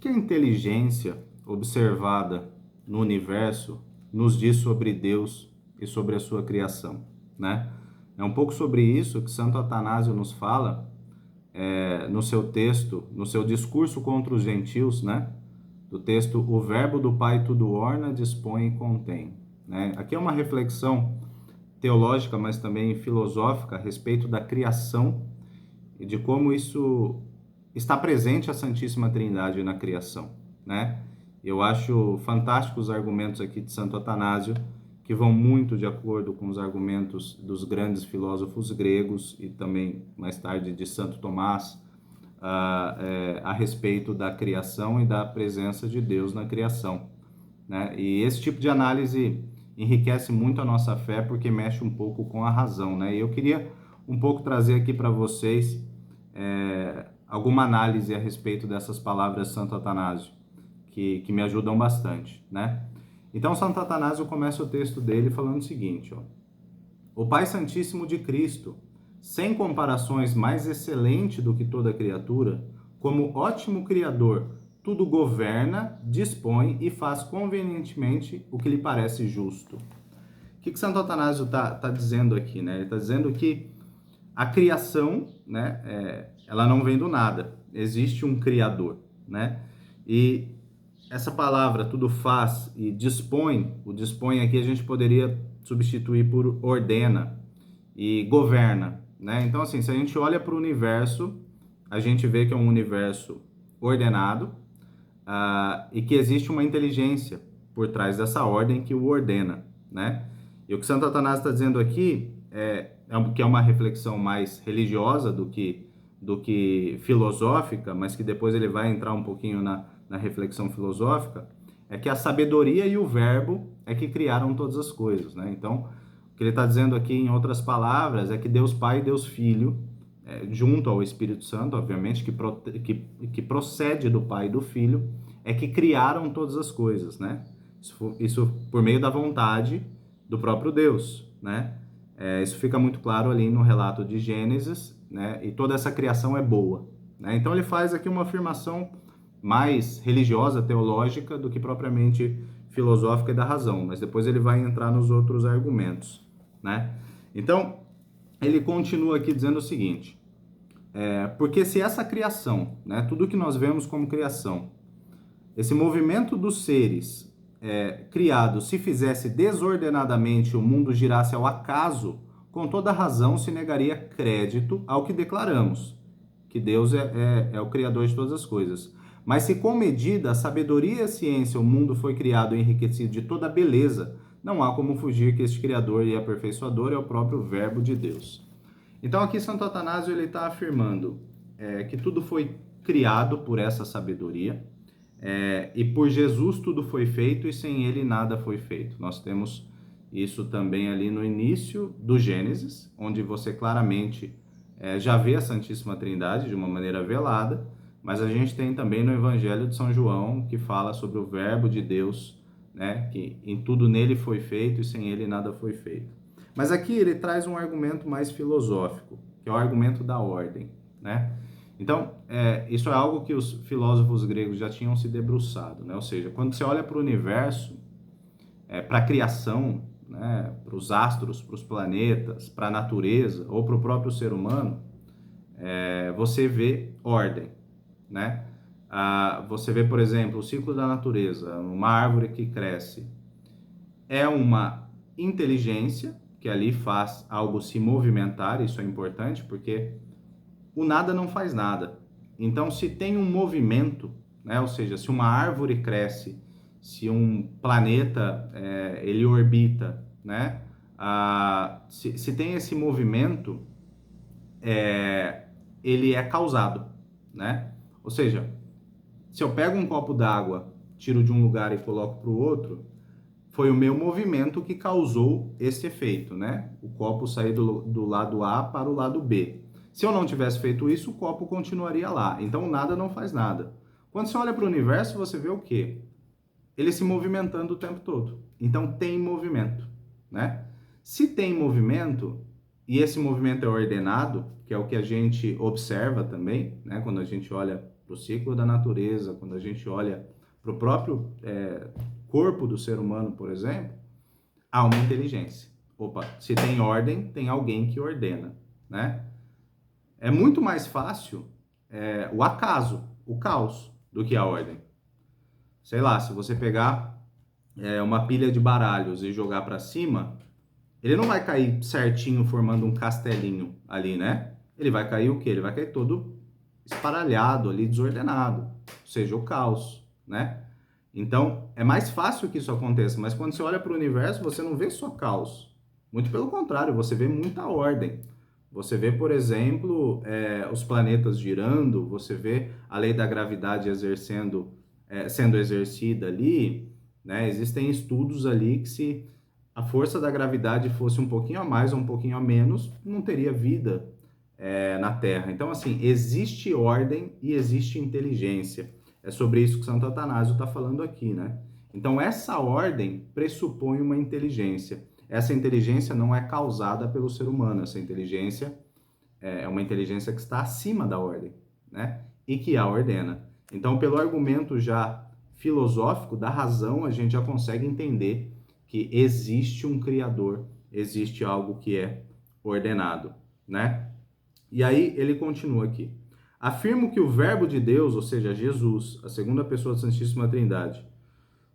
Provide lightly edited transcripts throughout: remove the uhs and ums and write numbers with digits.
que a inteligência observada no universo nos diz sobre Deus e sobre a sua criação, né? É um pouco sobre isso que Santo Atanásio nos fala no seu texto, no seu discurso contra os gentios, né? Do texto, o verbo do Pai tudo orna, dispõe e contém, né? Aqui é uma reflexão teológica, mas também filosófica a respeito da criação e de como isso está presente a Santíssima Trindade na criação, né? Eu acho fantásticos os argumentos aqui de Santo Atanásio, que vão muito de acordo com os argumentos dos grandes filósofos gregos e também, mais tarde, de Santo Tomás, a respeito da criação e da presença de Deus na criação, né? E esse tipo de análise enriquece muito a nossa fé porque mexe um pouco com a razão, né? E eu queria um pouco trazer aqui para vocês alguma análise a respeito dessas palavras de Santo Atanásio, que me ajudam bastante, né? Então, Santo Atanásio começa o texto dele falando o seguinte, ó: o Pai Santíssimo de Cristo, sem comparações mais excelente do que toda criatura, como ótimo Criador, tudo governa, dispõe e faz convenientemente o que lhe parece justo. O que Santo Atanásio tá dizendo aqui, né? Ele está dizendo que a criação, né, ela não vem do nada. Existe um Criador, né? E essa palavra, tudo faz e dispõe, o dispõe aqui a gente poderia substituir por ordena e governa, né? Então, assim, se a gente olha para o universo, a gente vê que é um universo ordenado, e que existe uma inteligência por trás dessa ordem que o ordena, né? E o que Santo Atanásio está dizendo aqui que é uma reflexão mais religiosa do que filosófica, mas que depois ele vai entrar um pouquinho na reflexão filosófica, é que a sabedoria e o verbo é que criaram todas as coisas, né? Então, o que ele está dizendo aqui, em outras palavras, é que Deus Pai e Deus Filho, junto ao Espírito Santo, obviamente, que procede do Pai e do Filho, é que criaram todas as coisas, né? Isso por meio da vontade do próprio Deus, né? Isso fica muito claro ali no relato de Gênesis, né? E toda essa criação é boa, né? Então ele faz aqui uma afirmação mais religiosa, teológica, do que propriamente filosófica e da razão, mas depois ele vai entrar nos outros argumentos, né? Então, ele continua aqui dizendo o seguinte: porque se essa criação, né, tudo que nós vemos como criação, esse movimento dos seres criados, se fizesse desordenadamente, o mundo girasse ao acaso, com toda razão se negaria crédito ao que declaramos, que Deus é o Criador de todas as coisas. Mas se com medida, a sabedoria e a ciência, o mundo foi criado e enriquecido de toda beleza, não há como fugir que este Criador e aperfeiçoador é o próprio Verbo de Deus. Então aqui Santo Atanásio está afirmando que tudo foi criado por essa sabedoria, e por Jesus tudo foi feito e sem ele nada foi feito. Nós temos isso também ali no início do Gênesis, onde você claramente já vê a Santíssima Trindade de uma maneira velada, mas a gente tem também no Evangelho de São João, que fala sobre o Verbo de Deus, né, que em tudo nele foi feito e sem ele nada foi feito. Mas aqui ele traz um argumento mais filosófico, que é o argumento da ordem, né? Então, isso é algo que os filósofos gregos já tinham se debruçado, né? Ou seja, quando você olha para o universo, para a criação, né, para os astros, para os planetas, para a natureza ou para o próprio ser humano, você vê ordem, né? Você vê, por exemplo, o ciclo da natureza, uma árvore que cresce, é uma inteligência que ali faz algo se movimentar, isso é importante porque o nada não faz nada. Então, se tem um movimento, né, ou seja, se uma árvore cresce, se um planeta ele orbita, né, se tem esse movimento, ele é causado, né? Ou seja, se eu pego um copo d'água, tiro de um lugar e coloco para o outro, foi o meu movimento que causou esse efeito, né? O copo sair do lado A para o lado B. Se eu não tivesse feito isso, o copo continuaria lá. Então, nada não faz nada. Quando você olha para o universo, você vê o quê? Ele se movimentando o tempo todo. Então, tem movimento, né? Se tem movimento, e esse movimento é ordenado, que é o que a gente observa também, né? Quando a gente olha para o ciclo da natureza, quando a gente olha para o próprio corpo do ser humano, por exemplo, há uma inteligência. Opa, se tem ordem, tem alguém que ordena, né? É muito mais fácil o acaso, o caos, do que a ordem. Sei lá, se você pegar uma pilha de baralhos e jogar para cima, ele não vai cair certinho formando um castelinho ali, né? Ele vai cair o quê? Ele vai cair todo esparalhado ali, desordenado, ou seja, o caos, né? Então, é mais fácil que isso aconteça, mas quando você olha para o universo, você não vê só caos. Muito pelo contrário, você vê muita ordem. Você vê, por exemplo, os planetas girando, você vê a lei da gravidade sendo exercida ali, né? Existem estudos ali que se a força da gravidade fosse um pouquinho a mais ou um pouquinho a menos, não teria vida na Terra. Então, assim, existe ordem e existe inteligência. É sobre isso que Santo Atanásio está falando aqui, né? Então, essa ordem pressupõe uma inteligência. Essa inteligência não é causada pelo ser humano, essa inteligência é uma inteligência que está acima da ordem, né? E que a ordena. Então, pelo argumento já filosófico da razão, a gente já consegue entender que existe um Criador, existe algo que é ordenado, né? E aí ele continua aqui. Afirmo que o Verbo de Deus, ou seja, Jesus, a segunda pessoa da Santíssima Trindade,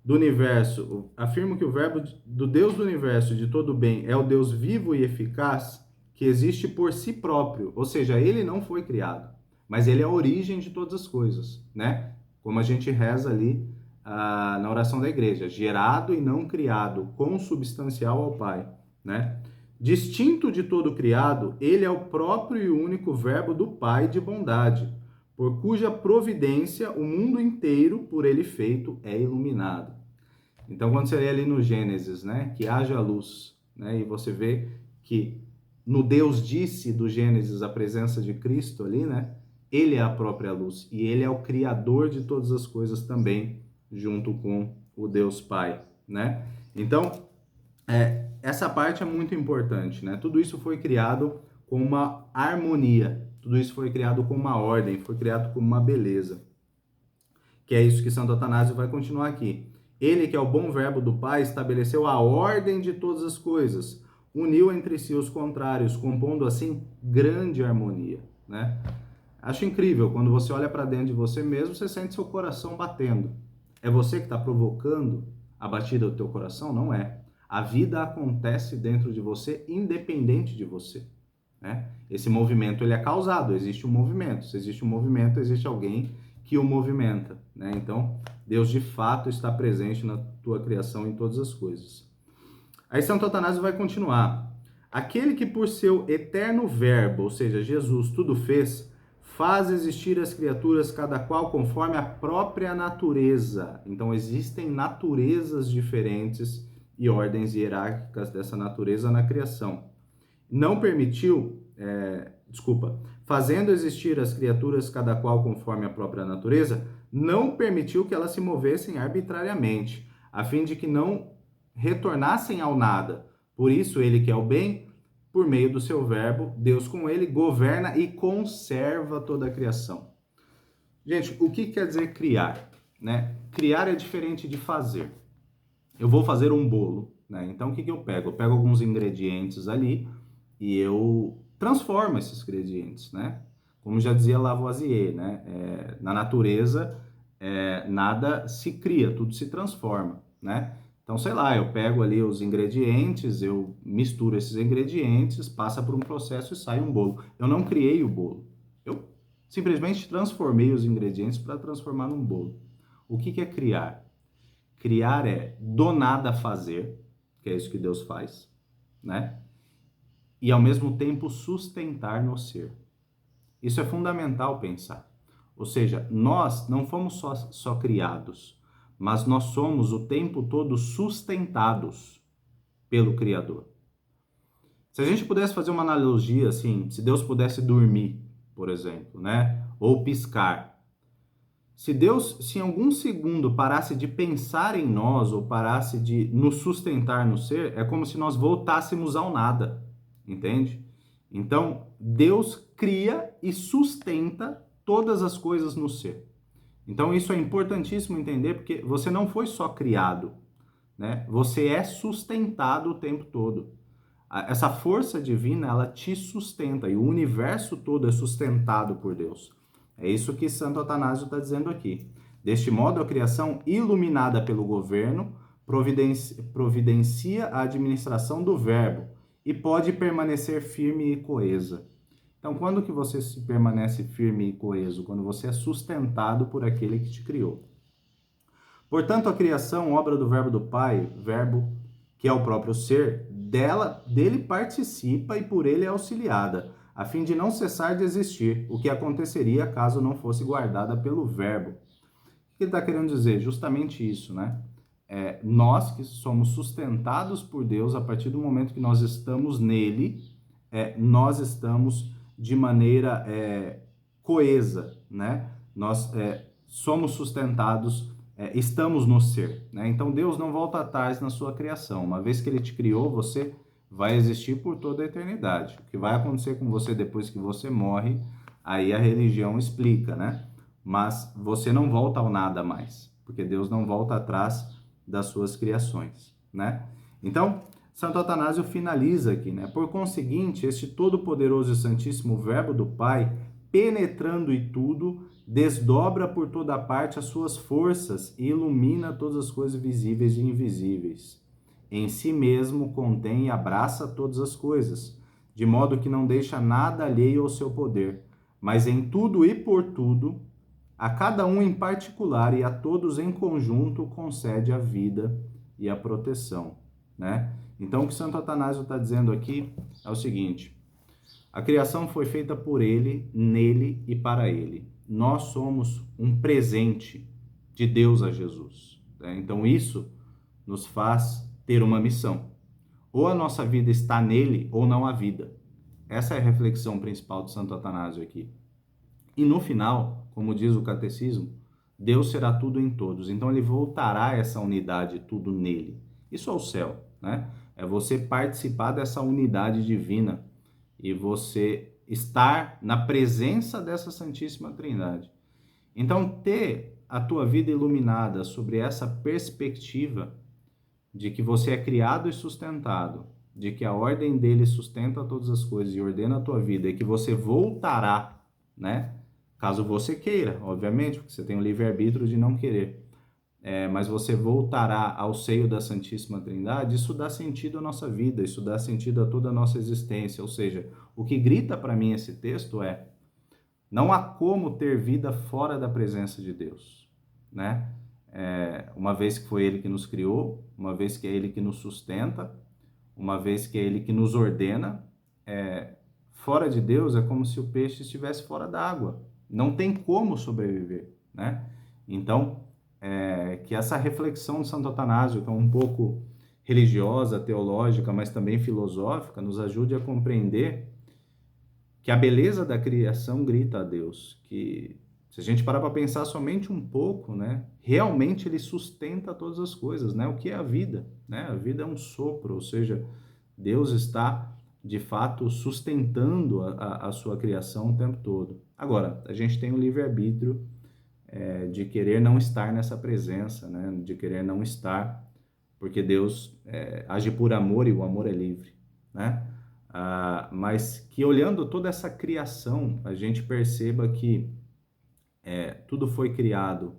do universo, afirmo que o Verbo do Deus do universo e de todo bem é o Deus vivo e eficaz que existe por si próprio, ou seja, ele não foi criado, mas ele é a origem de todas as coisas, né? Como a gente reza ali na oração da igreja, gerado e não criado, consubstancial ao Pai, né? Distinto de todo criado, ele é o próprio e único Verbo do Pai de bondade, por cuja providência o mundo inteiro, por ele feito, é iluminado. Então, quando você lê ali no Gênesis, né, que haja luz, né, e você vê que no Deus disse do Gênesis a presença de Cristo ali, né, ele é a própria luz e ele é o criador de todas as coisas também, junto com o Deus Pai, né? Então, essa parte é muito importante, né? Tudo isso foi criado com uma harmonia, tudo isso foi criado com uma ordem, foi criado com uma beleza. Que é isso que Santo Atanásio vai continuar aqui. Ele, que é o bom verbo do Pai, estabeleceu a ordem de todas as coisas, uniu entre si os contrários, compondo assim grande harmonia, né? Acho incrível, quando você olha para dentro de você mesmo, você sente seu coração batendo. É você que está provocando a batida do teu coração? Não é. A vida acontece dentro de você, independente de você, né? Esse movimento ele é causado, existe um movimento. Se existe um movimento, existe alguém que o movimenta, né? Então, Deus de fato está presente na tua criação em todas as coisas. Aí Santo Atanásio vai continuar. Aquele que por seu eterno verbo, ou seja, Jesus, tudo fez, faz existir as criaturas, cada qual conforme a própria natureza. Então, existem naturezas diferentes e ordens hierárquicas dessa natureza na criação. Não permitiu, fazendo existir as criaturas, cada qual conforme a própria natureza, não permitiu que elas se movessem arbitrariamente, a fim de que não retornassem ao nada. Por isso, ele que é o bem, por meio do seu verbo, Deus com ele, governa e conserva toda a criação. Gente, o que quer dizer criar, né? Criar é diferente de fazer. Eu vou fazer um bolo, né? Então, o que eu pego? Eu pego alguns ingredientes ali e eu transformo esses ingredientes, né? Como já dizia Lavoisier, né? Na natureza, nada se cria, tudo se transforma, né? Então, sei lá, eu pego ali os ingredientes, eu misturo esses ingredientes, passa por um processo e sai um bolo. Eu não criei o bolo, eu simplesmente transformei os ingredientes para transformar num bolo. O que é criar? Criar é do nada fazer, que é isso que Deus faz, né? E ao mesmo tempo sustentar no ser. Isso é fundamental pensar. Ou seja, nós não fomos só criados, mas nós somos o tempo todo sustentados pelo Criador. Se a gente pudesse fazer uma analogia assim, se Deus pudesse dormir, por exemplo, né? Ou piscar. Se Deus, se em algum segundo parasse de pensar em nós ou parasse de nos sustentar no ser, é como se nós voltássemos ao nada, entende? Então, Deus cria e sustenta todas as coisas no ser. Então isso é importantíssimo entender, porque você não foi só criado, né? Você é sustentado o tempo todo. Essa força divina, ela te sustenta, e o universo todo é sustentado por Deus. É isso que Santo Atanásio está dizendo aqui. Deste modo, a criação, iluminada pelo governo, providencia a administração do verbo e pode permanecer firme e coesa. Então, quando que você se permanece firme e coeso? Quando você é sustentado por aquele que te criou. Portanto, a criação, obra do verbo do Pai, verbo que é o próprio ser, dele participa e por ele é auxiliada, a fim de não cessar de existir, o que aconteceria caso não fosse guardada pelo verbo. O que ele está querendo dizer? Justamente isso, né? Nós que somos sustentados por Deus, a partir do momento que nós estamos nele, nós estamos de maneira coesa, né? Nós somos sustentados, estamos no ser, né? Então Deus não volta atrás na sua criação. Uma vez que ele te criou, você vai existir por toda a eternidade. O que vai acontecer com você depois que você morre, aí a religião explica, né? Mas você não volta ao nada mais, porque Deus não volta atrás das suas criações, né? Então, Santo Atanásio finaliza aqui, né? Por conseguinte, este todo-poderoso e santíssimo verbo do Pai, penetrando em tudo, desdobra por toda parte as suas forças e ilumina todas as coisas visíveis e invisíveis. Em si mesmo contém e abraça todas as coisas, de modo que não deixa nada alheio ao seu poder, mas em tudo e por tudo, a cada um em particular e a todos em conjunto concede a vida e a proteção, né? Então, o que Santo Atanásio está dizendo aqui é o seguinte: a criação foi feita por ele, nele e para ele. Nós somos um presente de Deus a Jesus, né? Então, isso nos faz ter uma missão. Ou a nossa vida está nele, ou não há vida. Essa é a reflexão principal de Santo Atanásio aqui. E no final, como diz o catecismo, Deus será tudo em todos. Então ele voltará a essa unidade, tudo nele. Isso é o céu, né? É você participar dessa unidade divina e você estar na presença dessa Santíssima Trindade. Então ter a tua vida iluminada sobre essa perspectiva de que você é criado e sustentado, de que a ordem dele sustenta todas as coisas e ordena a tua vida, e que você voltará, né? Caso você queira, obviamente, porque você tem o livre-arbítrio de não querer. Mas você voltará ao seio da Santíssima Trindade. Isso dá sentido à nossa vida, isso dá sentido a toda a nossa existência. Ou seja, o que grita para mim esse texto é: não há como ter vida fora da presença de Deus, né? Uma vez que foi Ele que nos criou, uma vez que é Ele que nos sustenta, uma vez que é Ele que nos ordena, fora de Deus é como se o peixe estivesse fora da água. Não tem como sobreviver, né? Então, que essa reflexão de Santo Atanásio, que é um pouco religiosa, teológica, mas também filosófica, nos ajude a compreender que a beleza da criação grita a Deus, que se a gente parar para pensar somente um pouco, né, realmente ele sustenta todas as coisas, né? O que é a vida, né? A vida é um sopro, ou seja, Deus está de fato sustentando a sua criação o tempo todo. Agora, a gente tem o livre-arbítrio de querer não estar nessa presença, né? De querer não estar, porque Deus age por amor e o amor é livre, né? Mas que olhando toda essa criação, a gente perceba que tudo foi criado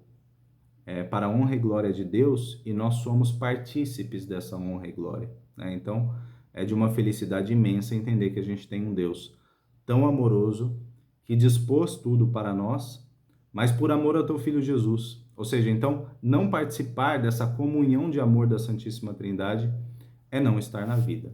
para a honra e glória de Deus e nós somos partícipes dessa honra e glória, né? Então, é de uma felicidade imensa entender que a gente tem um Deus tão amoroso que dispôs tudo para nós, mas por amor ao teu Filho Jesus. Ou seja, então, não participar dessa comunhão de amor da Santíssima Trindade é não estar na vida.